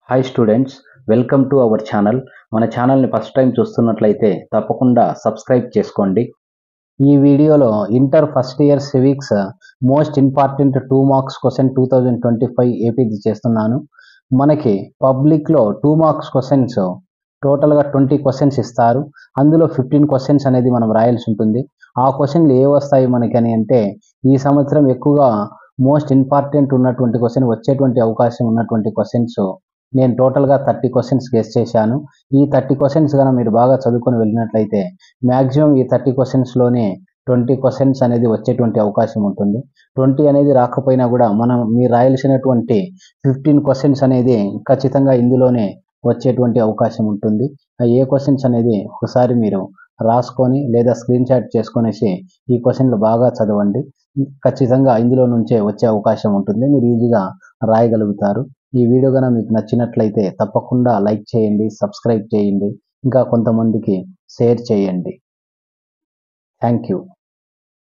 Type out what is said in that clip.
Hi students, welcome to our channel. మన ఛానల్ని first time చూస్తున్నట్లయితే తప్పకుండా సబ్స్క్రైబ్ చేసుకోండి. ఈ వీడియోలో inter first year civics most important 2 marks question 2025 ఏపీది చేస్తున్నాను. మనకి పబ్లిక్లో 2 మార్క్స్ క్వశ్చన్స్ టోటల్గా 20 క్వశ్చన్స్ ఇస్తారు. అందులో 15 క్వశ్చన్స్ అనేది మనం రాయాల్సి ఉంటుంది. ఆ క్వశ్చన్లు ఏ వస్తాయి మనకి అని అంటే, ఈ సంవత్సరం ఎక్కువగా మోస్ట్ ఇంపార్టెంట్ ఉన్నటువంటి క్వశ్చన్ వచ్చేటువంటి అవకాశం ఉన్నటువంటి క్వశ్చన్స్ నేను టోటల్గా 30 క్వశ్చన్స్ గెస్ చేశాను. ఈ 30 క్వశ్చన్స్ కనుక మీరు బాగా చదువుకొని వెళ్ళినట్లయితే మ్యాక్సిమం ఈ 30 క్వశ్చన్స్లోనే 20 క్వశ్చన్స్ అనేది వచ్చేటువంటి అవకాశం ఉంటుంది. 20 అనేది రాకపోయినా కూడా మీరు రాయాల్సినటువంటి 15 క్వశ్చన్స్ అనేది ఖచ్చితంగా ఇందులోనే వచ్చేటువంటి అవకాశం ఉంటుంది. ఏ క్వశ్చన్స్ అనేది ఒకసారి మీరు రాసుకొని లేదా స్క్రీన్ షాట్ చేసుకొనేసి ఈ క్వశ్చన్లు బాగా చదవండి. ఖచ్చితంగా ఇందులో నుంచే వచ్చే అవకాశం ఉంటుంది. మీరు ఈజీగా రాయగలుగుతారు. ఈ వీడియో కనుక మీకు నచ్చినట్లయితే తప్పకుండా లైక్ చేయండి, సబ్స్క్రైబ్ చేయండి, ఇంకా కొంతమందికి షేర్ చేయండి. Thank you.